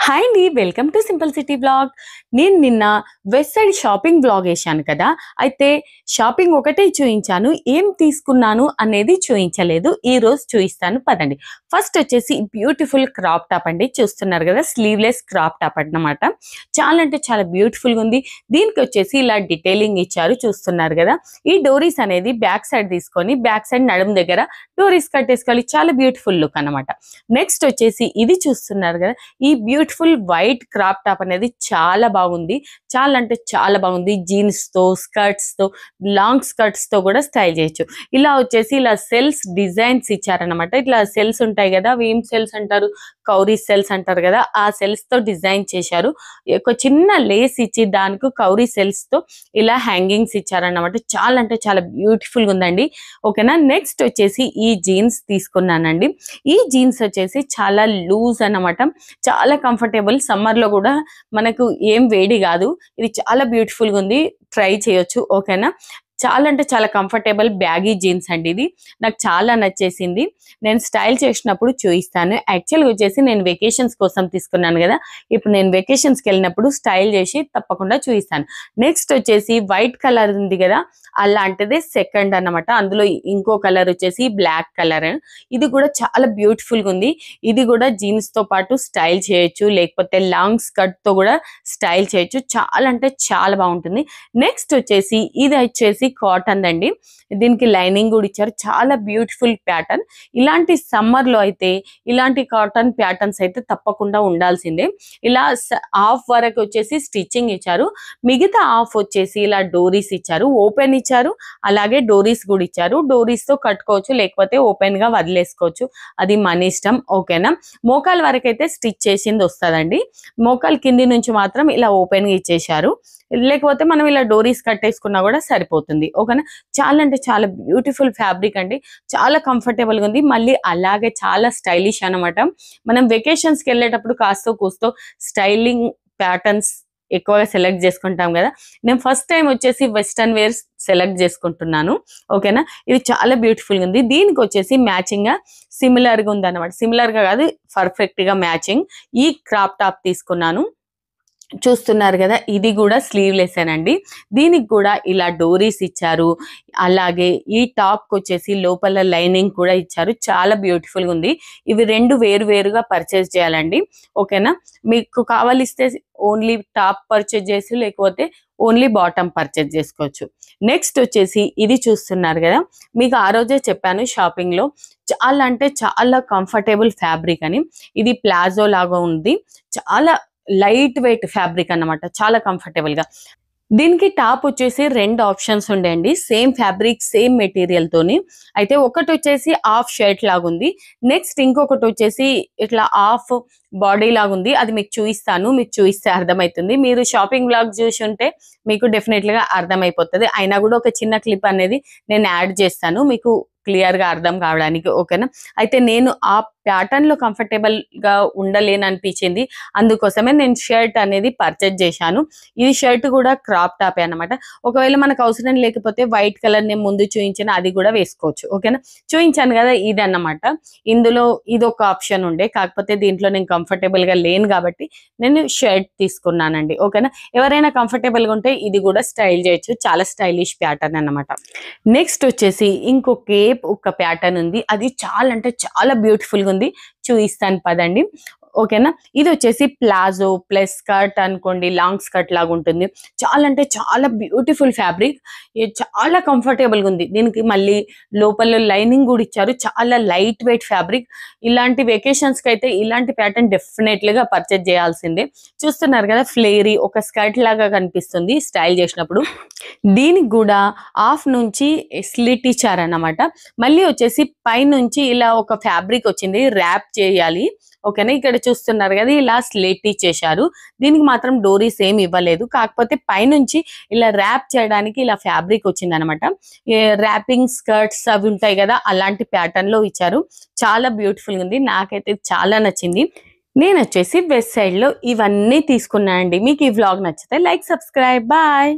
Hi అండి, welcome to simple city blog. నేను నిన్న వెస్ట్ సైడ్ షాపింగ్ బ్లాగ్ వేసాను కదా. అయితే షాపింగ్ ఒకటే చూయించాను, ఏం తీసుకున్నాను అనేది చూయించలేదు. ఈ రోజు చూయిస్తాను పదండి. ఫస్ట్ వచ్చేసి బ్యూటిఫుల్ క్రాప్ టాప్ అండి, చూస్తున్నారు కదా, స్లీవ్లెస్ క్రాప్ టాప్ అన్నమాట. చాలా అంటే చాలా బ్యూటిఫుల్గా ఉంది. దీనికి వచ్చేసి ఇలా డీటెయిలింగ్ ఇచ్చారు, చూస్తున్నారు కదా. ఈ డోరీస్ అనేది బ్యాక్ సైడ్ తీసుకొని బ్యాక్ సైడ్ నడుము దగ్గర డోరీస్ కట్టేసుకోవాలి. చాలా బ్యూటిఫుల్ లుక్ అన్నమాట. నెక్స్ట్ వచ్చేసి ఇది చూస్తున్నారు కదా, ఈ బ్యూటిఫుల్ వైట్ క్రాప్ టాప్ అనేది చాలా బాగుంది. చాలా అంటే చాలా బాగుంది. జీన్స్ తో, స్కర్ట్స్ తో, లాంగ్ స్కర్ట్స్ తో కూడా స్టైల్ చేయొచ్చు. ఇలా వచ్చేసి ఇలా సెల్స్ డిజైన్స్ ఇచ్చారనమాట. ఇట్లా సెల్స్ ఉంటాయి కదా, అవి ఏం సెల్స్ అంటారు, కౌరీ సెల్స్ అంటారు కదా, ఆ సెల్స్ తో డిజైన్ చేశారు. ఒక చిన్న లేస్ ఇచ్చి దానికి కౌరీ సెల్స్ తో ఇలా హ్యాంగింగ్స్ ఇచ్చారన్నమాట. చాలా అంటే చాలా బ్యూటిఫుల్ గా ఉందండి. ఓకేనా. నెక్స్ట్ వచ్చేసి ఈ జీన్స్ తీసుకున్నానండి. ఈ జీన్స్ వచ్చేసి చాలా లూజ్ అన్నమాట, చాలా కంఫర్టబుల్. సమ్మర్ లో కూడా మనకు ఏం వేడి కాదు. ఇది చాలా బ్యూటిఫుల్ గా ఉంది, ట్రై చేయొచ్చు. ఓకేనా. చాలా అంటే చాలా కంఫర్టబుల్ బ్యాగీ జీన్స్ అండి. ఇది నాకు చాలా నచ్చేసింది. నేను స్టైల్ చేసినప్పుడు చూపిస్తాను. యాక్చువల్గా వచ్చేసి నేను వెకేషన్స్ కోసం తీసుకున్నాను కదా, ఇప్పుడు నేను వెకేషన్స్కి వెళ్ళినప్పుడు స్టైల్ చేసి తప్పకుండా చూపిస్తాను. నెక్స్ట్ వచ్చేసి వైట్ కలర్ ఉంది కదా, అలాంటిదే సెకండ్ అన్నమాట. అందులో ఇంకో కలర్ వచ్చేసి బ్లాక్ కలర్. ఇది కూడా చాలా బ్యూటిఫుల్గా ఉంది. ఇది కూడా జీన్స్ తో పాటు స్టైల్ చేయొచ్చు, లేకపోతే లాంగ్ స్కర్ట్ తో కూడా స్టైల్ చేయొచ్చు. చాలా అంటే చాలా బాగుంటుంది. నెక్స్ట్ వచ్చేసి ఇది వచ్చేసి కాటన్ అండి. దీనికి లైనింగ్ కూడా ఇచ్చారు. చాలా బ్యూటిఫుల్ ప్యాటర్న్. ఇలాంటి సమ్మర్ లో అయితే ఇలాంటి కాటన్ ప్యాటర్న్స్ అయితే తప్పకుండా ఉండాల్సిందే. ఇలా హాఫ్ వరకు వచ్చేసి స్టిచ్చింగ్ ఇచ్చారు, మిగతా హాఫ్ వచ్చేసి ఇలా డోరీస్ ఇచ్చారు, ఓపెన్ ఇచ్చారు, అలాగే డోరీస్ కూడా ఇచ్చారు. డోరీస్ తో కట్టుకోవచ్చు, లేకపోతే ఓపెన్ గా వదిలేసుకోవచ్చు, అది మన ఇష్టం. ఓకేనా. మోకాల వరకు అయితే స్టిచ్ చేసింది వస్తుందండి. మోకాలు కింది నుంచి మాత్రం ఇలా ఓపెన్ గా ఇచ్చేసారు, లేకపోతే మనం ఇలా డోరీస్ కట్టేసుకున్నా కూడా సరిపోతుంది. ఓకేనా. చాలా అంటే చాలా బ్యూటిఫుల్ ఫ్యాబ్రిక్ అండి, చాలా కంఫర్టబుల్ గా ఉంది. మళ్ళీ అలాగే చాలా స్టైలిష్ అనమాట. మనం వెకేషన్స్ కి వెళ్ళేటప్పుడు కాస్తో కూస్తో స్టైలింగ్ ప్యాటర్న్స్ ఎక్కువగా సెలెక్ట్ చేసుకుంటాం కదా. నేను ఫస్ట్ టైం వచ్చేసి వెస్టర్న్ వేర్ సెలెక్ట్ చేసుకుంటున్నాను. ఓకేనా. ఇది చాలా బ్యూటిఫుల్ గా ఉంది. దీనికి వచ్చేసి మ్యాచింగ్ గా సిమిలర్ గా ఉంది అనమాట. సిమిలర్ గా కాదు, పర్ఫెక్ట్ గా మ్యాచింగ్ ఈ క్రాప్ టాప్ తీసుకున్నాను. చూస్తున్నారు కదా, ఇది కూడా స్లీవ్లెస్ అండి. దీనికి కూడా ఇలా డోరీస్ ఇచ్చారు. అలాగే ఈ టాప్ వచ్చేసి లోపల లైనింగ్ కూడా ఇచ్చారు. చాలా బ్యూటిఫుల్ గా ఉంది. ఇవి రెండు వేరు వేరుగా పర్చేస్ చేయాలండి. ఓకేనా. మీకు కావాలిస్తే ఓన్లీ టాప్ పర్చేస్ చేసి, లేకపోతే ఓన్లీ బాటమ్ పర్చేస్ చేసుకోవచ్చు. నెక్స్ట్ వచ్చేసి ఇది చూస్తున్నారు కదా, మీకు ఆ రోజే చెప్పాను షాపింగ్ లో చాలా అంటే చాలా కంఫర్టబుల్ ఫ్యాబ్రిక్ అని. ఇది ప్లాజో లాగా ఉంది, చాలా లైట్ వెయిట్ ఫ్యాబ్రిక్ అన్నమాట, చాలా కంఫర్టబుల్ గా. దీనికి టాప్ వచ్చేసి రెండు ఆప్షన్స్ ఉండేయండి, సేమ్ ఫ్యాబ్రిక్ సేమ్ మెటీరియల్ తోని. అయితే ఒకటి వచ్చేసి హాఫ్ షర్ట్ లాగా ఉంది, నెక్స్ట్ ఇంకొకటి వచ్చేసి ఇట్లా హాఫ్ బాడీ లాగా ఉంది. అది మీకు చూపిస్తాను, మీకు చూపిస్తే అర్థమవుతుంది. మీరు షాపింగ్ బ్లాగ్ చూసి ఉంటే మీకు డెఫినెట్లీగా అర్థమైపోతుంది. అయినా కూడా ఒక చిన్న క్లిప్ అనేది నేను యాడ్ చేస్తాను మీకు క్లియర్ గా అర్థం కావడానికి. ఓకేనా. అయితే నేను ఆ ప్యాటర్న్ లో కంఫర్టబుల్ గా ఉండలేని అనిపించింది, అందుకోసమే నేను షర్ట్ అనేది పర్చేజ్ చేశాను. ఈ షర్ట్ కూడా క్రాప్ టాప్ అన్నమాట. ఒకవేళ మనకు అవసరం లేకపోతే వైట్ కలర్ నేను ముందు చూపించిన అది కూడా వేసుకోవచ్చు. ఓకేనా. చూపించాను కదా, ఇది అన్నమాట. ఇందులో ఇది ఒక ఆప్షన్ ఉండే, కాకపోతే దీంట్లో నేను కంఫర్టబుల్ గా లేను కాబట్టి నేను షర్ట్ తీసుకున్నానండి. ఓకేనా. ఎవరైనా కంఫర్టబుల్ గా ఉంటే ఇది కూడా స్టైల్ చేయొచ్చు, చాలా స్టైలిష్ ప్యాటర్న్ అన్నమాట. నెక్స్ట్ వచ్చేసి ఒక ప్యాటర్న్ ఉంది, అది చాలా అంటే చాలా బ్యూటిఫుల్ గా ఉంది. చూపిస్తాను పదండి. ఓకేనా. ఇది వచ్చేసి ప్లాజో ప్లస్ స్కర్ట్ అనుకోండి, లాంగ్ స్కర్ట్ లాగా ఉంటుంది. చాలా అంటే చాలా బ్యూటిఫుల్ ఫ్యాబ్రిక్, చాలా కంఫర్టబుల్ గా ఉంది. దీనికి మళ్ళీ లోపల లైనింగ్ కూడా ఇచ్చారు. చాలా లైట్ వెయిట్ ఫ్యాబ్రిక్. ఇలాంటి వెకేషన్స్ కి అయితే ఇలాంటి ప్యాటర్న్ డెఫినెట్లీగా పర్చేజ్ చేయాల్సిందే. చూస్తున్నారు కదా, ఫ్లేరీ ఒక స్కర్ట్ లాగా కనిపిస్తుంది స్టైల్ చేసినప్పుడు. దీనికి కూడా హాఫ్ నుంచి స్లిట్ ఇచ్చారన్నమాట. మళ్ళీ వచ్చేసి పైనుంచి ఇలా ఒక ఫ్యాబ్రిక్ వచ్చింది, ర్యాప్ చేయాలి. ఓకేనా. ఇక్కడ చూస్తున్నారు కదా, ఇలా స్లిట్ ఇచ్చేశారు. దీనికి మాత్రం డోరీస్ ఏమి ఇవ్వలేదు, కాకపోతే పైనుంచి ఇలా ర్యాప్ చేయడానికి ఇలా ఫ్యాబ్రిక్ వచ్చింది అనమాట. ర్యాపింగ్ స్కర్ట్స్ అవి ఉంటాయి కదా, అలాంటి ప్యాటర్న్ లో ఇచ్చారు. చాలా బ్యూటిఫుల్ ఉంది, నాకైతే చాలా నచ్చింది. నేను వచ్చేసి వెస్ట్ సైడ్ లో ఇవన్నీ తీసుకున్నానండి. మీకు ఈ వ్లాగ్ నచ్చితే లైక్, సబ్స్క్రైబ్. బాయ్.